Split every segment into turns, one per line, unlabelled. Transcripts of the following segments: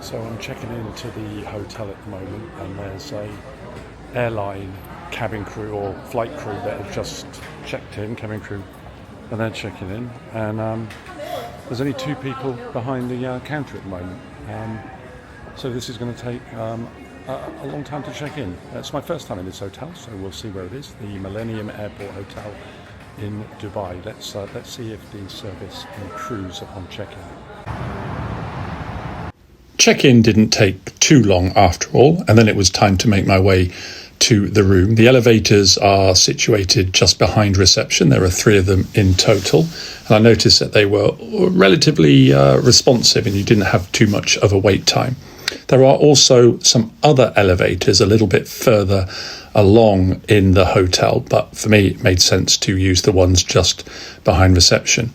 So I'm checking into the hotel at the moment, and there's a airline cabin crew or flight crew that have just checked in, cabin crew, and they're checking in. And there's only two people behind the counter at the moment. So this is going to take a long time to check in. It's my first time in this hotel, so we'll see where it is. The Millennium Airport Hotel in Dubai. Let's see if the service improves upon check-in. Check-in didn't take too long after all, and then it was time to make my way to the room. The elevators are situated just behind reception. There are three of them in total, and I noticed that they were relatively responsive and you didn't have too much of a wait time. There are also some other elevators a little bit further along in the hotel, but for me it made sense to use the ones just behind reception.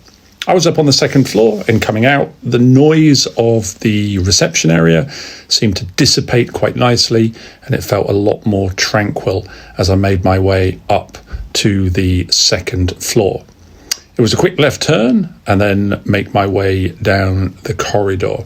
I was up on the second floor, and coming out, the noise of the reception area seemed to dissipate quite nicely, and it felt a lot more tranquil as I made my way up to the second floor. It was a quick left turn and then make my way down the corridor.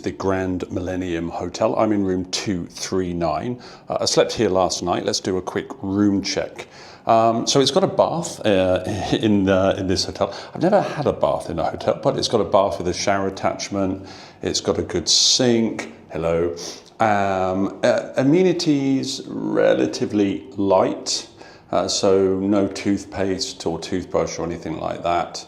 The Grand Millennium Hotel. I'm in room 239. I slept here last night. Let's do a quick room check. So it's got a bath in this hotel. I've never had a bath in a hotel, but it's got a bath with a shower attachment. It's got a good sink. Hello. Amenities relatively light, so no toothpaste or toothbrush or anything like that.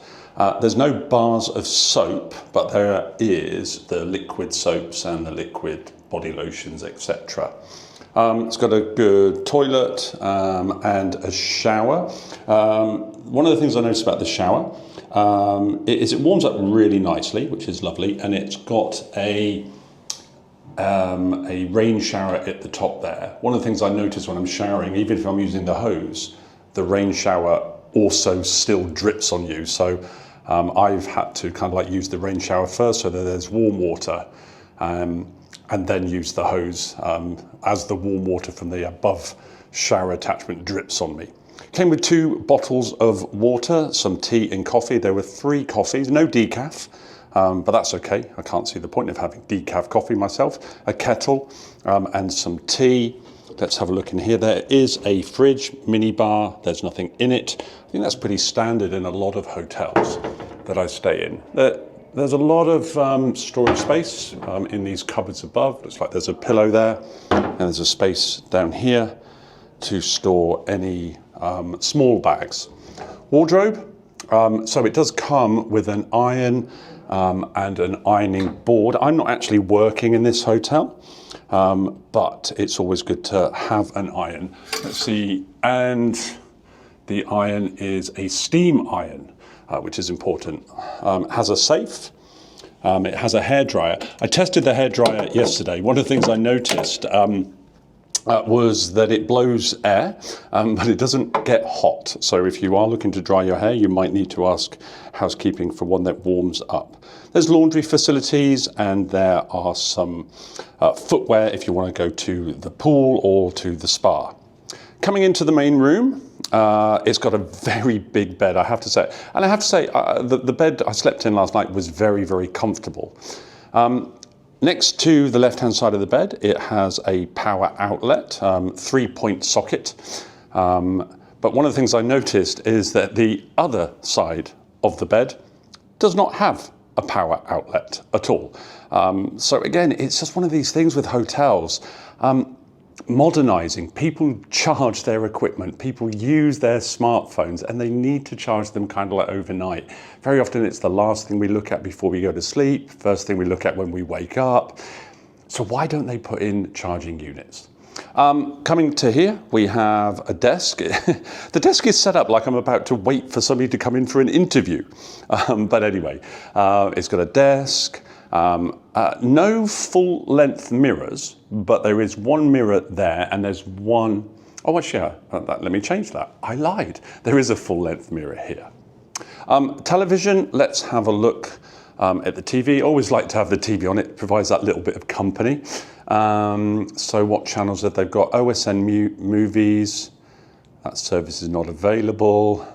There's no bars of soap, but there is the liquid soaps and the liquid body lotions, etc. It's got a good toilet and a shower. One of the things I noticed about the shower is it warms up really nicely, which is lovely, and it's got a rain shower at the top there. One of the things I notice when I'm showering, even if I'm using the hose, the rain shower also still drips on you. So I've had to kind of like use the rain shower first so that there's warm water, and then use the hose as the warm water from the above shower attachment drips on me. Came with 2 bottles of water, some tea and coffee. There were 3 coffees, no decaf, but that's okay. I can't see the point of having decaf coffee myself. A kettle and some tea. Let's have a look in here. There is a fridge, mini bar. There's nothing in it. I think that's pretty standard in a lot of hotels that I stay in. There's a lot of storage space in these cupboards above. Looks like there's a pillow there, and there's a space down here to store any small bags. Wardrobe. So it does come with an iron and an ironing board. I'm not actually working in this hotel, but it's always good to have an iron. Let's see, and the iron is a steam iron, which is important. Has a safe. It has a hairdryer. I tested the hairdryer yesterday. One of the things I noticed was that it blows air, but it doesn't get hot. So if you are looking to dry your hair, you might need to ask housekeeping for one that warms up. There's laundry facilities, and there are some footwear if you want to go to the pool or to the spa. Coming into the main room, it's got a very big bed, I have to say. And I have to say, the bed I slept in last night was very, very comfortable. Next to the left-hand side of the bed, it has a power outlet, 3-point socket. But one of the things I noticed is that the other side of the bed does not have a power outlet at all. So again, it's just one of these things with hotels. Modernizing. People charge their equipment, people use their smartphones, and they need to charge them kind of like overnight. Very often it's the last thing we look at before we go to sleep, first thing we look at when we wake up. So why don't they put in charging units? Coming to here, we have a desk. The desk is set up like I'm about to wait for somebody to come in for an interview. But anyway, it's got a desk. No full length mirrors, but there is one mirror there, and there's one, oh actually, let me change that. I lied. There is a full length mirror here. Television, let's have a look at the TV. Always like to have the TV on, it provides that little bit of company. So what channels have they got? OSN movies, that service is not available.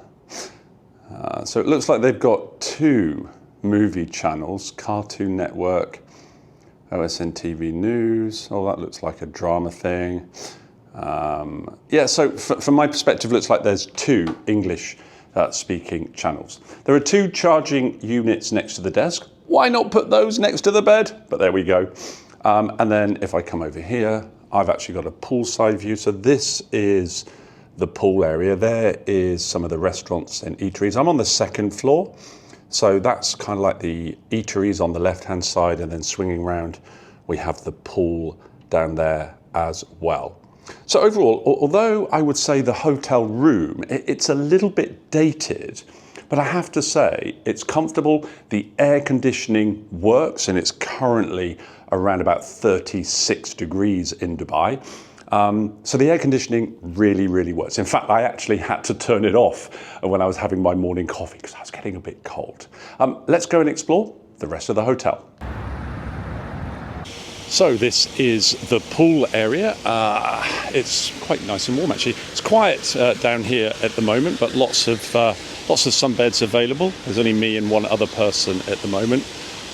So it looks like they've got 2 movie channels, Cartoon Network, OSN TV News. Oh, that looks like a drama thing. Yeah, so from my perspective, it looks like there's 2 English speaking channels. There are 2 charging units next to the desk. Why not put those next to the bed? But there we go. And then if I come over here, I've actually got a poolside view. So this is the pool area. There is some of the restaurants and eateries. I'm on the 2nd floor. So that's kind of like the eateries on the left-hand side, and then swinging round, we have the pool down there as well. So overall, although I would say the hotel room, it's a little bit dated, but I have to say it's comfortable. The air conditioning works, and it's currently around about 36 degrees in Dubai. So the air conditioning really, really works. In fact, I actually had to turn it off when I was having my morning coffee because I was getting a bit cold. Let's go and explore the rest of the hotel. So this is the pool area. It's quite nice and warm actually. It's quiet down here at the moment, but lots of sunbeds available. There's only me and one other person at the moment.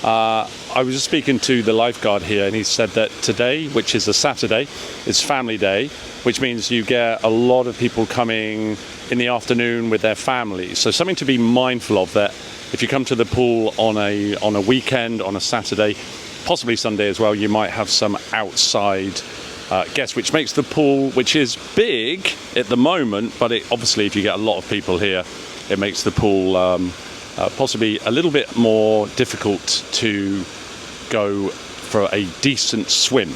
I was just speaking to the lifeguard here, and he said that today, which is a Saturday, is family day, which means you get a lot of people coming in the afternoon with their families. So something to be mindful of, that if you come to the pool on a weekend, on a Saturday, possibly Sunday as well, you might have some outside guests, which makes the pool, which is big at the moment, but obviously if you get a lot of people here, it makes the pool possibly a little bit more difficult to go for a decent swim.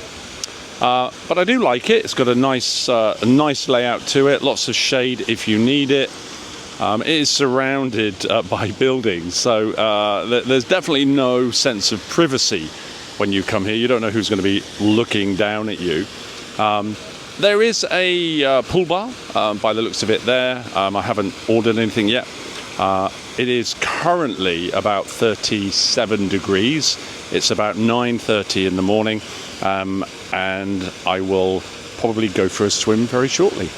But I do like it. It's got a nice layout to it, lots of shade if you need it. It is surrounded by buildings, so there's definitely no sense of privacy when you come here. You don't know who's going to be looking down at you. There is a pool bar by the looks of it there. I haven't ordered anything yet. It is currently about 37 degrees. It's about 9:30 in the morning, and I will probably go for a swim very shortly.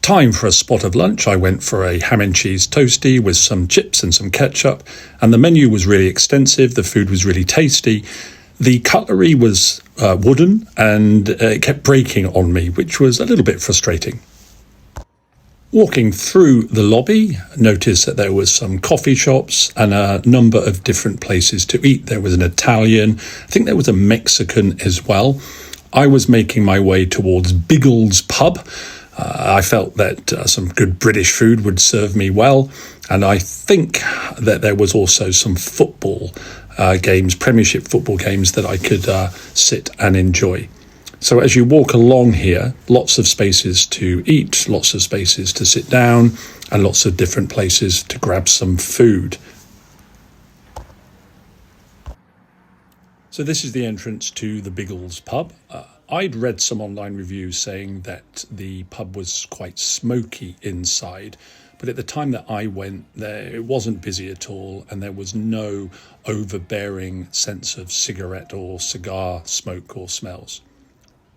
Time for a spot of lunch. I went for a ham and cheese toastie with some chips and some ketchup, and the menu was really extensive. The food was really tasty. The cutlery was wooden, and it kept breaking on me, which was a little bit frustrating. Walking through the lobby, noticed that there was some coffee shops and a number of different places to eat. There was an Italian, I think there was a Mexican as well. I was making my way towards Biggles pub. I felt that some good British food would serve me well, and I think that there was also some football games, Premiership football games, that I could sit and enjoy. So as you walk along here, lots of spaces to eat, lots of spaces to sit down, and lots of different places to grab some food. So this is the entrance to the Biggles pub. I'd read some online reviews saying that the pub was quite smoky inside, but at the time that I went there, it wasn't busy at all, and there was no overbearing sense of cigarette or cigar smoke or smells.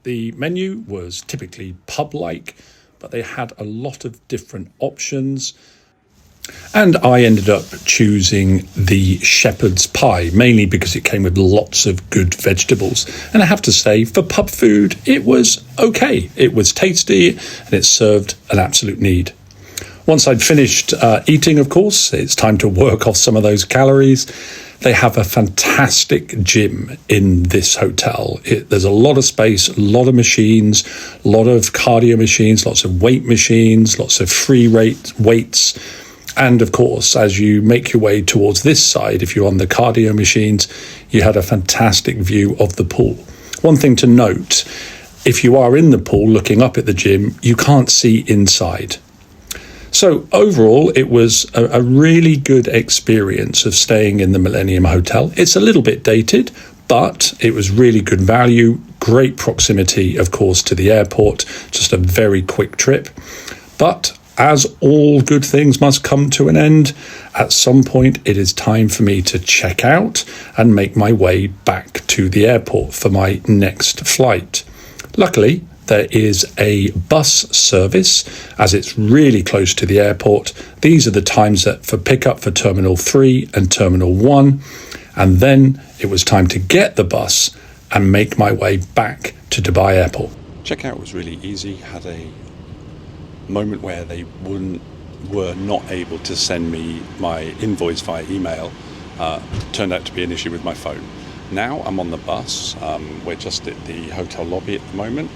The menu was typically pub-like, but they had a lot of different options. And I ended up choosing the shepherd's pie, mainly because it came with lots of good vegetables. And I have to say, for pub food, it was okay. It was tasty, and it served an absolute need. Once I'd finished eating, of course, it's time to work off some of those calories. They have a fantastic gym in this hotel. There's a lot of space, a lot of machines, a lot of cardio machines, lots of weight machines, lots of free weights. And of course, as you make your way towards this side, if you're on the cardio machines, you had a fantastic view of the pool. One thing to note, if you are in the pool looking up at the gym, you can't see inside. So overall, it was a really good experience of staying in the Millennium Hotel. It's a little bit dated, but it was really good value, great proximity, of course, to the airport, just a very quick trip. But as all good things must come to an end, at some point it is time for me to check out and make my way back to the airport for my next flight. Luckily, there is a bus service as it's really close to the airport. These are the times that for pickup for Terminal 3 and Terminal 1. And then it was time to get the bus and make my way back to Dubai Airport. Checkout was really easy. Had a moment where they were not able to send me my invoice via email. Turned out to be an issue with my phone. Now I'm on the bus. We're just at the hotel lobby at the moment,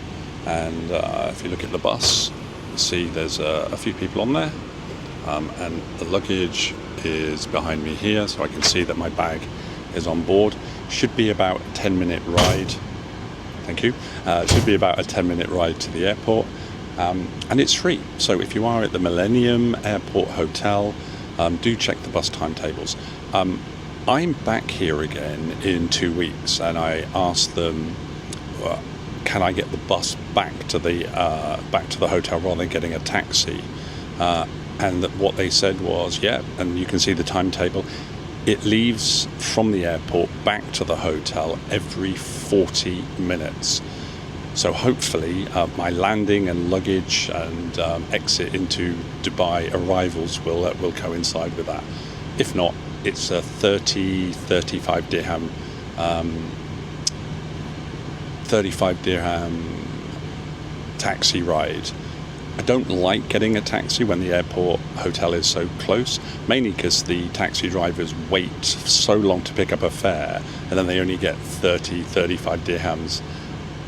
and if you look at the bus, you see there's a few people on there, and the luggage is behind me here, so I can see that my bag is on board. Should be about a 10-minute ride. Thank you. Should be about a 10-minute ride to the airport. And it's free. So if you are at the Millennium Airport Hotel, do check the bus timetables. I'm back here again in 2 weeks, and I asked them, can I get the bus back to the hotel rather than getting a taxi? And what they said was, yeah, and you can see the timetable. It leaves from the airport back to the hotel every 40 minutes. So hopefully my landing and luggage and exit into Dubai arrivals will coincide with that. If not, it's a 35 dirham taxi ride. I don't like getting a taxi when the airport hotel is so close, mainly because the taxi drivers wait so long to pick up a fare, and then they only get 35 dirhams.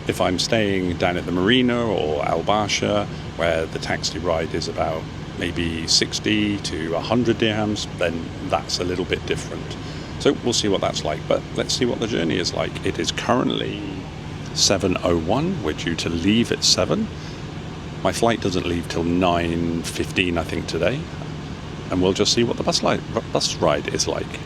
If I'm staying down at the Marina or Al Barsha, where the taxi ride is about maybe 60 to 100 dirhams, then that's a little bit different. So we'll see what that's like, but let's see what the journey is like. It is currently 7:01. We're due to leave at 7. My flight doesn't leave till 9:15, I think, today, and we'll just see what the bus ride is like.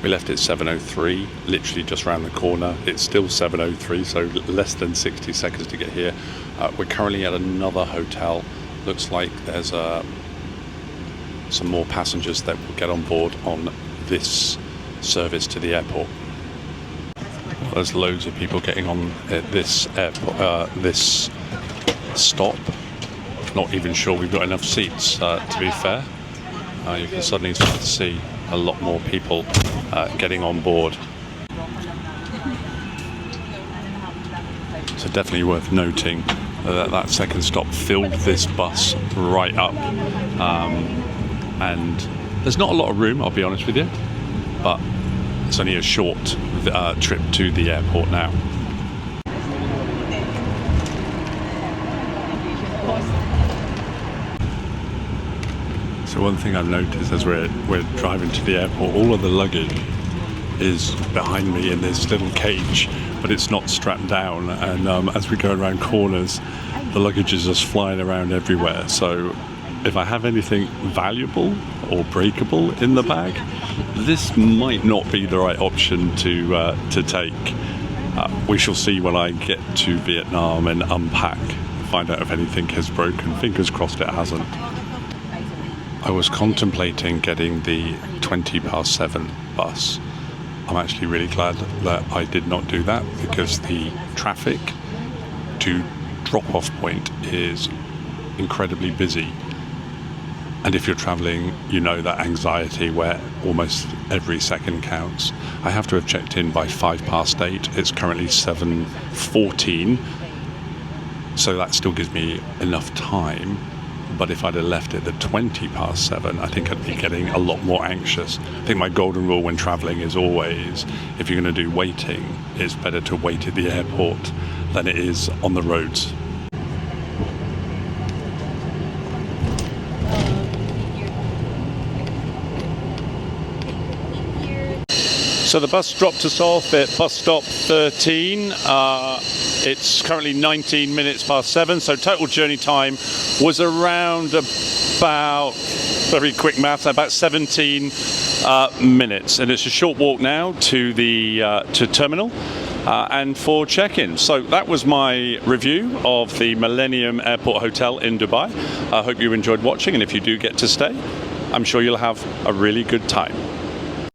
We left at 7:03, literally just round the corner. It's still 7:03, so less than 60 seconds to get here. We're currently at another hotel. Looks like there's some more passengers that will get on board on this service to the airport. There's loads of people getting on at this airport, this stop. Not even sure we've got enough seats, to be fair. You can suddenly start to see a lot more people getting on board. So definitely worth noting that second stop filled this bus right up. And there's not a lot of room, I'll be honest with you, but it's only a short trip to the airport now. So one thing I've noticed as we're driving to the airport, all of the luggage is behind me in this little cage, but it's not strapped down, and as we go around corners, the luggage is just flying around everywhere. So if I have anything valuable or breakable in the bag, this might not be the right option to take. We shall see when I get to Vietnam and unpack, find out if anything has broken. Fingers crossed it hasn't. I was contemplating getting the 7:20 bus. I'm actually really glad that I did not do that, because the traffic to drop-off point is incredibly busy. And if you're traveling, you know that anxiety where almost every second counts. I have to have checked in by 8:05. It's currently 7:14. So that still gives me enough time. But if I'd have left it at 7:20, I think I'd be getting a lot more anxious. I think my golden rule when traveling is always, if you're going to do waiting, it's better to wait at the airport than it is on the roads. So the bus dropped us off at bus stop 13.
It's currently 19 minutes past 7, so total journey time was around about, very quick maths, about 17 minutes. And it's a short walk now to the terminal and for check-in. So that was my review of the Millennium Airport Hotel in Dubai. I hope you enjoyed watching, and if you do get to stay, I'm sure you'll have a really good time.